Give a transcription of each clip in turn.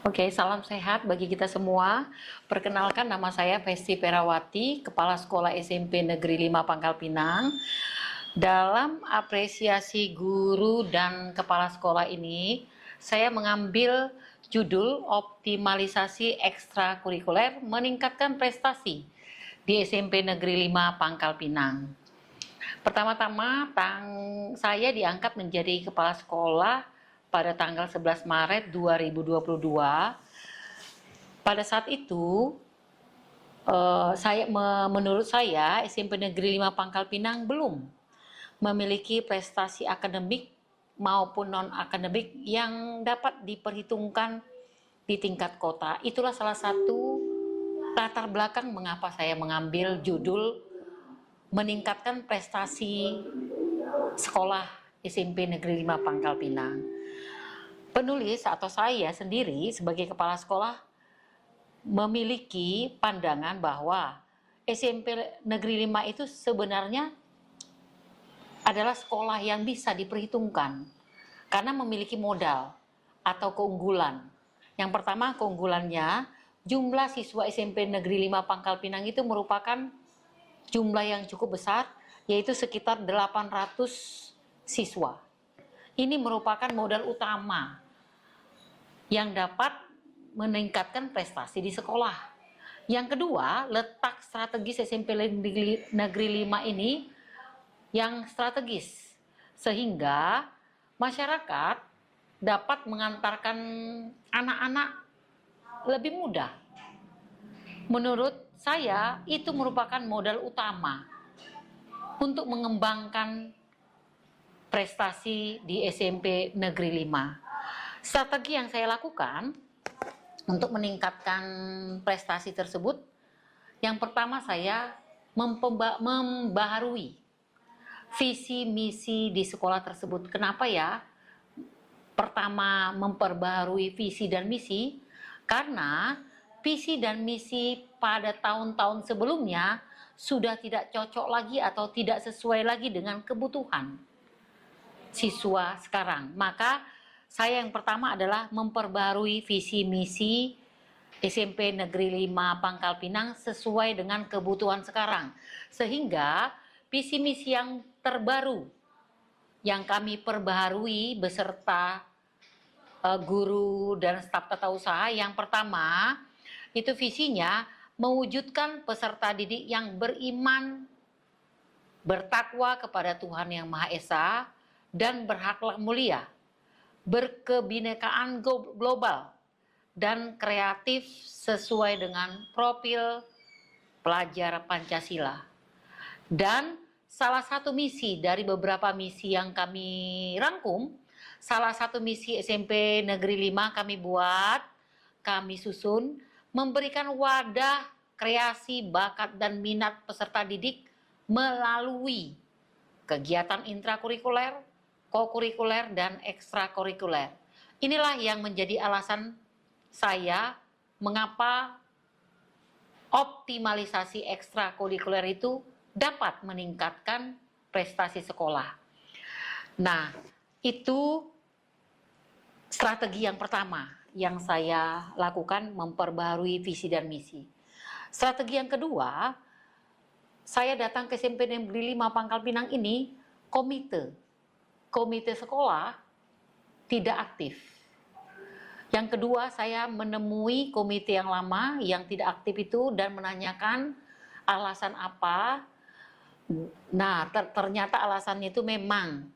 Oke, salam sehat bagi kita semua. Perkenalkan, nama saya Festi Perawati, Kepala Sekolah SMP Negeri 5 Pangkal Pinang. Dalam apresiasi guru dan kepala sekolah ini, saya mengambil judul optimalisasi ekstrakurikuler meningkatkan prestasi di SMP Negeri 5 Pangkal Pinang. Pertama-tama, saya diangkat menjadi kepala sekolah pada tanggal 11 Maret 2022. Pada saat itu, menurut saya SMP Negeri 5 Pangkal Pinang belum memiliki prestasi akademik maupun non-akademik yang dapat diperhitungkan di tingkat kota. Itulah salah satu latar belakang mengapa saya mengambil judul meningkatkan prestasi sekolah SMP Negeri 5 Pangkal Pinang. Penulis atau saya sendiri sebagai kepala sekolah memiliki pandangan bahwa SMP Negeri 5 itu sebenarnya adalah sekolah yang bisa diperhitungkan karena memiliki modal atau keunggulan. Yang pertama, keunggulannya jumlah siswa SMP Negeri 5 Pangkal Pinang itu merupakan jumlah yang cukup besar, yaitu sekitar 800 siswa. Ini merupakan modal utama yang dapat meningkatkan prestasi di sekolah. Yang kedua, letak strategis SMP Negeri 5 ini yang strategis, sehingga masyarakat dapat mengantarkan anak-anak lebih mudah. Menurut saya, itu merupakan modal utama untuk mengembangkan prestasi di SMP Negeri 5. Strategi yang saya lakukan untuk meningkatkan prestasi tersebut, yang pertama saya membaharui visi misi di sekolah tersebut. Kenapa ya? Pertama, memperbaharui visi dan misi, karena visi dan misi pada tahun-tahun sebelumnya sudah tidak cocok lagi atau tidak sesuai lagi dengan kebutuhan siswa sekarang. Maka saya yang pertama adalah memperbarui visi misi SMP Negeri 5 Pangkal Pinang sesuai dengan kebutuhan sekarang. Sehingga visi misi yang terbaru yang kami perbaharui beserta guru dan staf tata usaha, yang pertama itu visinya mewujudkan peserta didik yang beriman, bertakwa kepada Tuhan Yang Maha Esa, dan berakhlak mulia, berkebinekaan global, dan kreatif sesuai dengan profil pelajar Pancasila. Dan salah satu misi dari beberapa misi yang kami rangkum, salah satu misi SMP Negeri 5 kami buat, kami susun, memberikan wadah kreasi, bakat, dan minat peserta didik melalui kegiatan intrakurikuler, kokurikuler, dan ekstrakurikuler. Inilah yang menjadi alasan saya mengapa optimalisasi ekstrakurikuler itu dapat meningkatkan prestasi sekolah. Nah, itu strategi yang pertama yang saya lakukan, memperbaharui visi dan misi. Strategi yang kedua, saya datang ke SMP Negeri 5 Pangkal Pinang ini, komite sekolah tidak aktif. Yang kedua, saya menemui komite yang lama yang tidak aktif itu dan menanyakan alasan apa. Nah, ternyata alasannya itu memang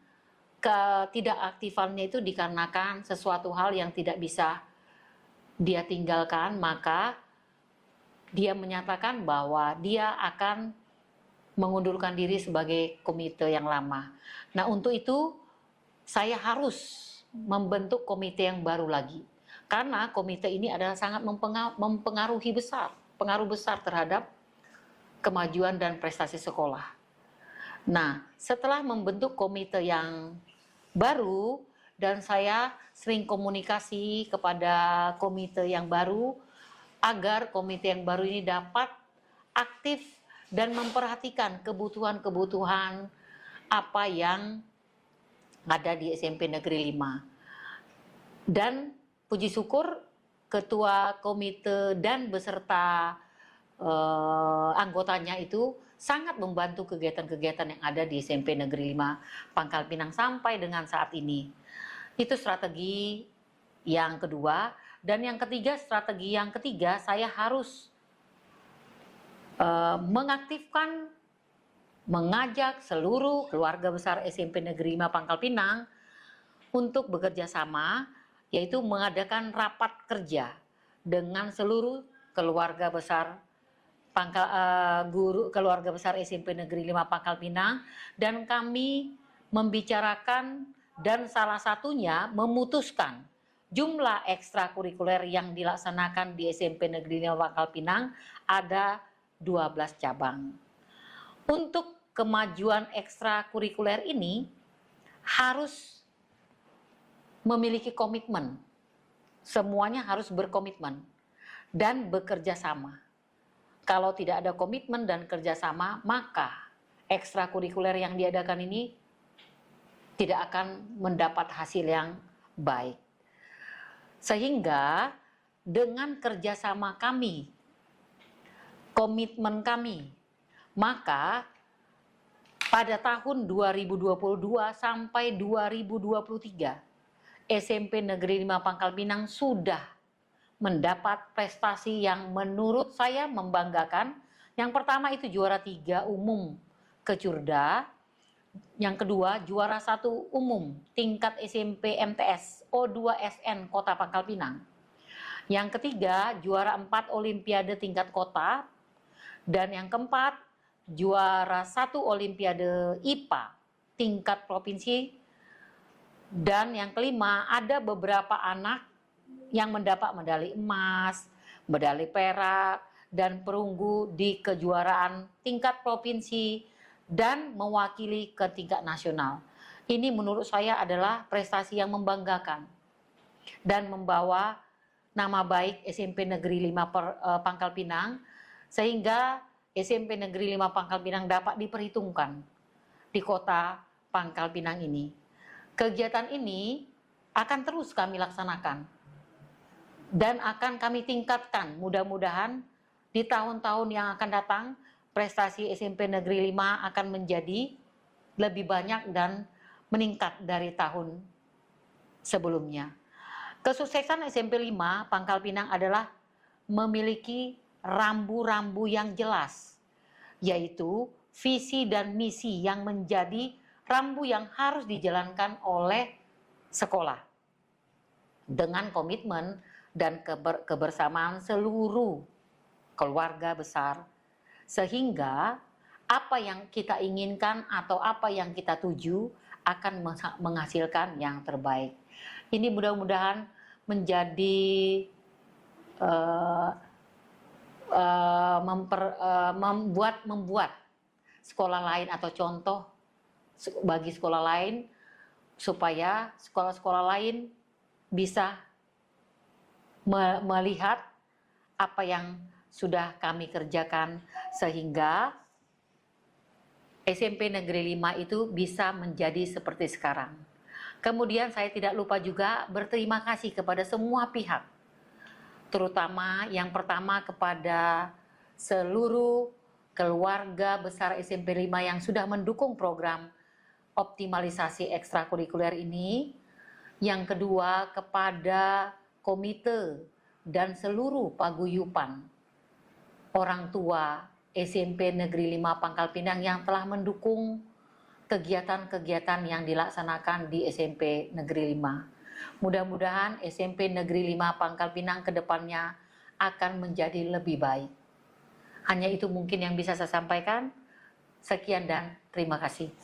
ketidakaktifannya itu dikarenakan sesuatu hal yang tidak bisa dia tinggalkan, maka dia menyatakan bahwa dia akan mengundurkan diri sebagai komite yang lama. Nah, untuk itu saya harus membentuk komite yang baru lagi. Karena komite ini adalah sangat pengaruh besar terhadap kemajuan dan prestasi sekolah. Nah, setelah membentuk komite yang baru dan saya sering komunikasi kepada komite yang baru agar komite yang baru ini dapat aktif dan memperhatikan kebutuhan-kebutuhan apa yang ada di SMP Negeri 5. Dan puji syukur ketua komite dan beserta anggotanya itu sangat membantu kegiatan-kegiatan yang ada di SMP Negeri 5 Pangkal Pinang sampai dengan saat ini. Itu strategi yang kedua. Dan yang ketiga, strategi yang ketiga, saya harus mengaktifkan, mengajak seluruh keluarga besar SMP Negeri 5 Pangkal Pinang untuk bekerja sama, yaitu mengadakan rapat kerja dengan seluruh keluarga besar keluarga besar SMP Negeri 5 Pangkal Pinang, dan kami membicarakan dan salah satunya memutuskan jumlah ekstrakurikuler yang dilaksanakan di SMP Negeri 5 Pangkal Pinang ada 12 cabang. Untuk kemajuan ekstrakurikuler ini harus memiliki komitmen. Semuanya harus berkomitmen dan bekerja sama. Kalau tidak ada komitmen dan kerjasama, maka ekstrakurikuler yang diadakan ini tidak akan mendapat hasil yang baik. Sehingga dengan kerjasama kami, komitmen kami, maka pada tahun 2022 sampai 2023, SMP Negeri 5 Pangkal Pinang sudah mendapat prestasi yang menurut saya membanggakan. Yang pertama itu juara 3 umum Kecurda. Yang kedua juara 1 umum tingkat SMP MTS O2SN Kota Pangkal Pinang. Yang ketiga juara 4 Olimpiade tingkat kota. Dan yang keempat juara 1 Olimpiade IPA tingkat provinsi. Dan yang kelima ada beberapa anak yang mendapat medali emas, medali perak, dan perunggu di kejuaraan tingkat provinsi dan mewakili ke tingkat nasional. Ini menurut saya adalah prestasi yang membanggakan dan membawa nama baik SMP Negeri 5 Pangkal Pinang, sehingga SMP Negeri 5 Pangkal Pinang dapat diperhitungkan di kota Pangkal Pinang ini. Kegiatan ini akan terus kami laksanakan dan akan kami tingkatkan. Mudah-mudahan di tahun-tahun yang akan datang prestasi SMP Negeri 5 akan menjadi lebih banyak dan meningkat dari tahun sebelumnya. Kesuksesan SMP 5 Pangkal Pinang adalah memiliki rambu-rambu yang jelas, yaitu visi dan misi yang menjadi rambu yang harus dijalankan oleh sekolah dengan komitmen dan kebersamaan seluruh keluarga besar, sehingga apa yang kita inginkan atau apa yang kita tuju akan menghasilkan yang terbaik. Ini mudah-mudahan menjadi membuat sekolah lain atau contoh bagi sekolah lain, supaya sekolah-sekolah lain bisa melihat apa yang sudah kami kerjakan, sehingga SMP Negeri 5 itu bisa menjadi seperti sekarang. Kemudian saya tidak lupa juga berterima kasih kepada semua pihak, terutama yang pertama kepada seluruh keluarga besar SMP 5 yang sudah mendukung program optimalisasi ekstrakurikuler ini. Yang kedua kepada komite dan seluruh paguyuban orang tua SMP Negeri 5 Pangkal Pinang yang telah mendukung kegiatan-kegiatan yang dilaksanakan di SMP Negeri 5. Mudah-mudahan SMP Negeri 5 Pangkal Pinang ke depannya akan menjadi lebih baik. Hanya itu mungkin yang bisa saya sampaikan. Sekian dan terima kasih.